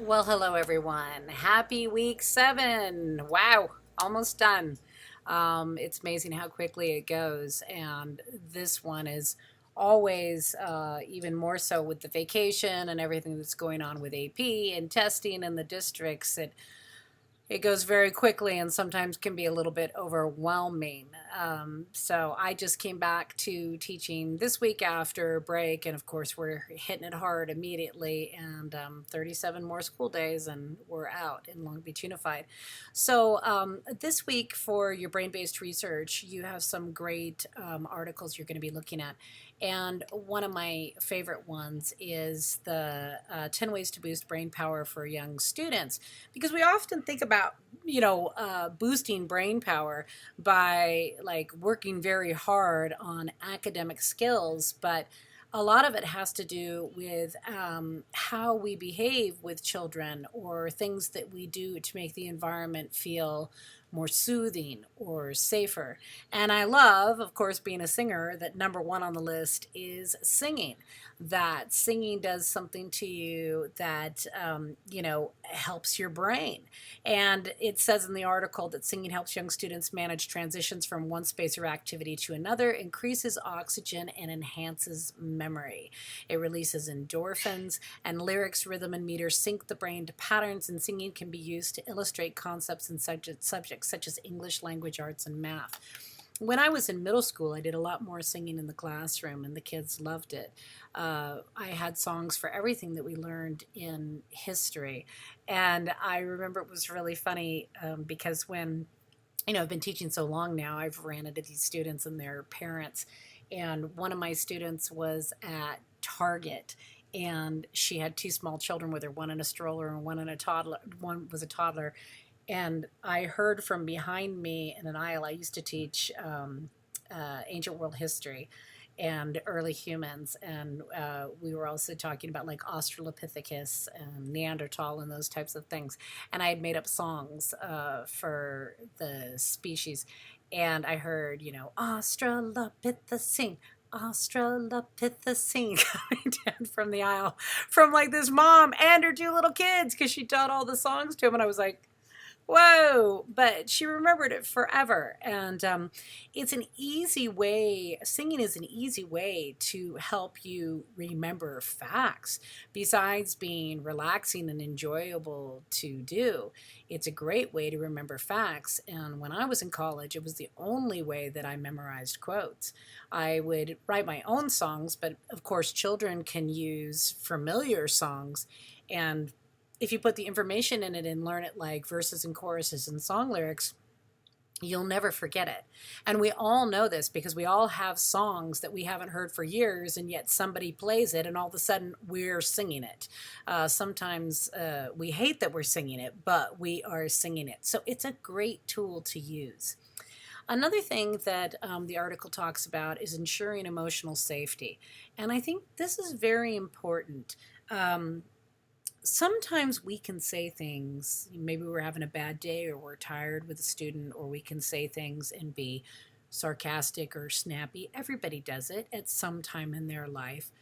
Well, hello everyone. Happy week 7. Wow, almost done. It's amazing how quickly it goes. And this one is always even more so with the vacation and everything that's going on with AP and testing in the districts. It goes very quickly and sometimes can be a little bit overwhelming. So I just came back to teaching this week after break, and of course we're hitting it hard immediately. And 37 more school days, and we're out in Long Beach Unified. So this week for your brain-based research, you have some great articles you're going to be looking at. And one of my favorite ones is the 10 ways to boost brain power for young students, because we often think about boosting brain power by like working very hard on academic skills, but a lot of it has to do with how we behave with children, or things that we do to make the environment feel more soothing or safer. And I love, of course, being a singer, that number one on the list is singing. That singing does something to you that, helps your brain. And it says in the article that singing helps young students manage transitions from one space or activity to another, increases oxygen, and enhances memory. It releases endorphins, and lyrics, rhythm, and meter sync the brain to patterns, and singing can be used to illustrate concepts in subjects such as English, language arts, and math. When I was in middle school, I did a lot more singing in the classroom, and the kids loved it. I had songs for everything that we learned in history. And I remember it was really funny because when, I've been teaching so long now, I've ran into these students and their parents. And one of my students was at Target, and she had two small children with her, one in a stroller and one in a toddler. One was a toddler, and I heard from behind me in an aisle. I used to teach ancient world history and early humans, and we were also talking about like Australopithecus and Neanderthal and those types of things. And I had made up songs for the species, and I heard, Australopithecine. Australopithecine coming down from the aisle, from like this mom and her two little kids, because she taught all the songs to him. And I was like, whoa, but she remembered it forever. And it's an easy way, singing is an easy way to help you remember facts. Besides being relaxing and enjoyable to do, it's a great way to remember facts. And when I was in college, it was the only way that I memorized quotes. I would write my own songs, but of course children can use familiar songs. And if you put the information in it and learn it like verses and choruses and song lyrics, you'll never forget it. And we all know this because we all have songs that we haven't heard for years, and yet somebody plays it and all of a sudden we're singing it. Sometimes we hate that we're singing it, but we are singing it. So it's a great tool to use. Another thing that the article talks about is ensuring emotional safety. And I think this is very important. Sometimes we can say things, maybe we're having a bad day or we're tired with a student, or we can say things and be sarcastic or snappy. Everybody does it at some time in their life.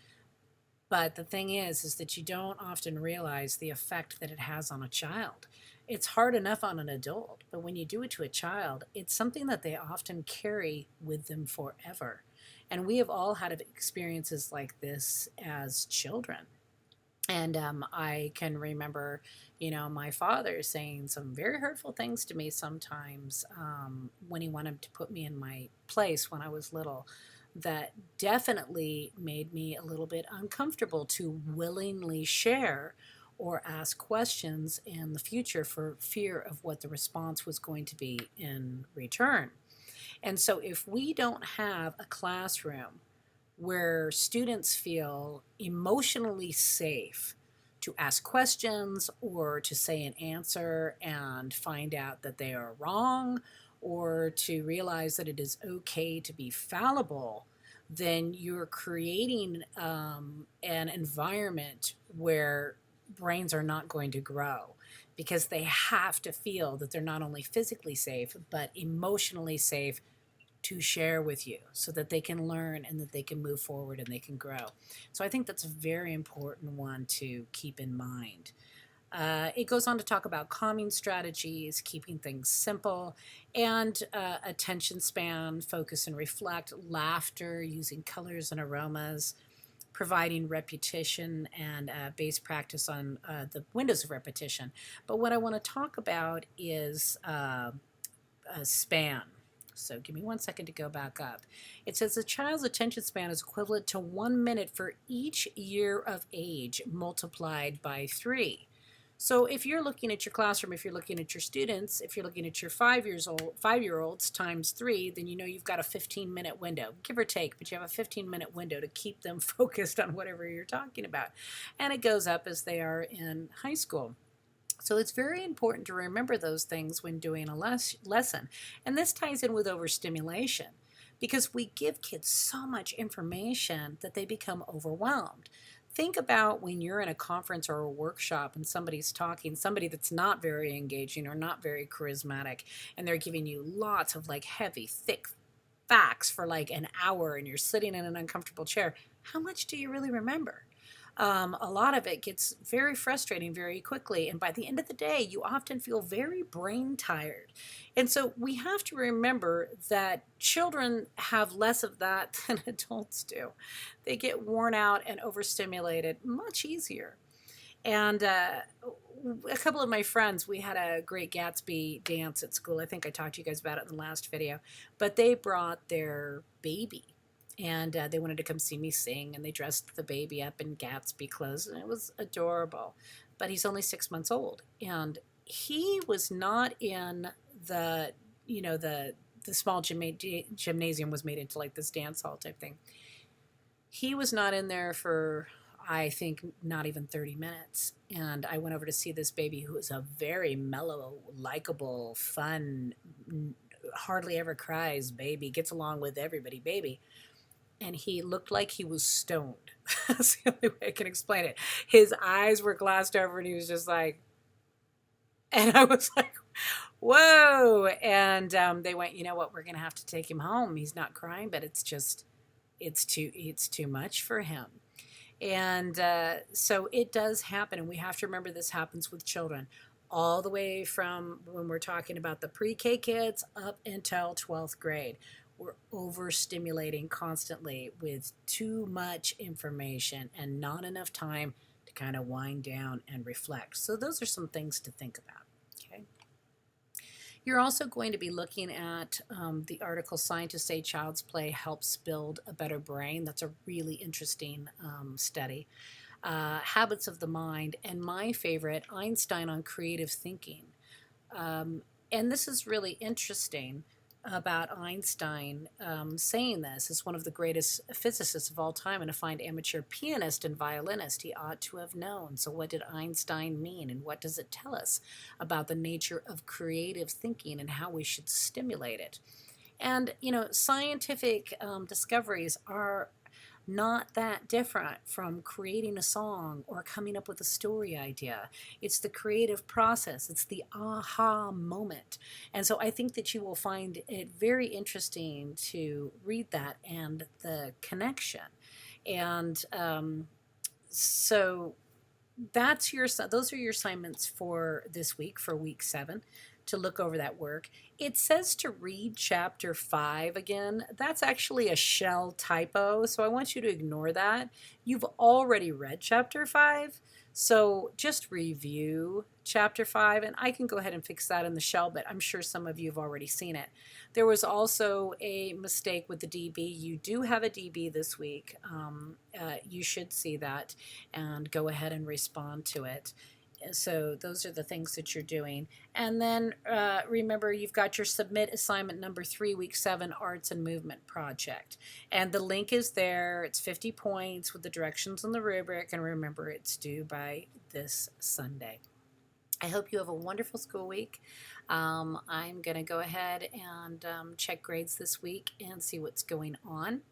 But the thing is that you don't often realize the effect that it has on a child. It's hard enough on an adult, but when you do it to a child, it's something that they often carry with them forever. And we have all had experiences like this as children. And I can remember, my father saying some very hurtful things to me sometimes, when he wanted to put me in my place when I was little, that definitely made me a little bit uncomfortable to willingly share or ask questions in the future, for fear of what the response was going to be in return. And so if we don't have a classroom where students feel emotionally safe to ask questions or to say an answer and find out that they are wrong, or to realize that it is okay to be fallible, then you're creating an environment where brains are not going to grow, because they have to feel that they're not only physically safe but emotionally safe to share with you, so that they can learn and that they can move forward and they can grow. So I think that's a very important one to keep in mind. It goes on to talk about calming strategies, keeping things simple, and attention span, focus and reflect, laughter, using colors and aromas, providing repetition and base practice on the windows of repetition. But what I want to talk about is a span. So give me 1 second to go back up. It says a child's attention span is equivalent to 1 minute for each year of age multiplied by 3. So if you're looking at your classroom, if you're looking at your students, if you're looking at your 5-year-olds times 3, then you know you've got a 15-minute window, give or take, but you have a 15-minute window to keep them focused on whatever you're talking about. And it goes up as they are in high school. So it's very important to remember those things when doing a lesson. And this ties in with overstimulation because we give kids so much information that they become overwhelmed. Think about when you're in a conference or a workshop and somebody's talking, somebody that's not very engaging or not very charismatic, and they're giving you lots of like heavy, thick facts for like an hour and you're sitting in an uncomfortable chair. How much do you really remember? A lot of it gets very frustrating very quickly. And by the end of the day, you often feel very brain tired. And so we have to remember that children have less of that than adults do. They get worn out and overstimulated much easier. And a couple of my friends, we had a Great Gatsby dance at school. I think I talked to you guys about it in the last video. But they brought their baby and they wanted to come see me sing, and they dressed the baby up in Gatsby clothes, and it was adorable. But he's only 6 months old, and he was not in the, the small gymnasium was made into like this dance hall type thing. He was not in there for, I think, not even 30 minutes. And I went over to see this baby who was a very mellow, likable, fun, hardly ever cries baby, gets along with everybody baby. And he looked like he was stoned. That's the only way I can explain it. His eyes were glassed over and he was just like, and I was like, whoa. And they went, you know what, we're going to have to take him home. He's not crying, but it's too much for him. And so it does happen. And we have to remember this happens with children all the way from when we're talking about the pre-K kids up until 12th grade. We're overstimulating constantly with too much information and not enough time to kind of wind down and reflect. So those are some things to think about. Okay. You're also going to be looking at the article Scientists Say Child's Play Helps Build a Better Brain. That's a really interesting study. Habits of the Mind, and my favorite, Einstein on Creative Thinking. And this is really interesting about Einstein saying this as one of the greatest physicists of all time and a fine amateur pianist and violinist. He ought to have known. So what did Einstein mean, and what does it tell us about the nature of creative thinking and how we should stimulate it? And, scientific discoveries are not that different from creating a song or coming up with a story idea. It's the creative process. It's the aha moment. And so I think that you will find it very interesting to read that and the connection. And so those are your assignments for this week, for week 7, to look over that work. It says to read chapter 5 again. That's actually a shell typo, so I want you to ignore that. You've already read chapter 5, so just review chapter 5, and I can go ahead and fix that in the shell, but I'm sure some of you have already seen it. There was also a mistake with the DB. You do have a DB this week. You should see that and go ahead and respond to it. So those are the things that you're doing. And then remember, you've got your submit assignment number 3, week 7, arts and movement project. And the link is there. It's 50 points with the directions on the rubric. And remember, it's due by this Sunday. I hope you have a wonderful school week. I'm going to go ahead and check grades this week and see what's going on.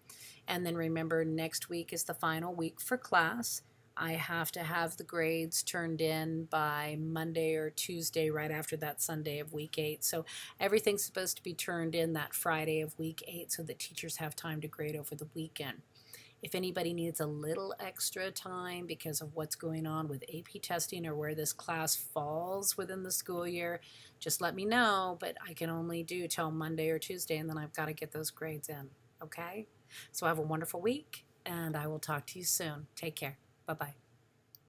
And then remember, next week is the final week for class. I have to have the grades turned in by Monday or Tuesday right after that Sunday of week 8. So everything's supposed to be turned in that Friday of week 8 so that teachers have time to grade over the weekend. If anybody needs a little extra time because of what's going on with AP testing or where this class falls within the school year, just let me know, but I can only do till Monday or Tuesday, and then I've got to get those grades in, okay? So have a wonderful week, and I will talk to you soon. Take care. Bye-bye.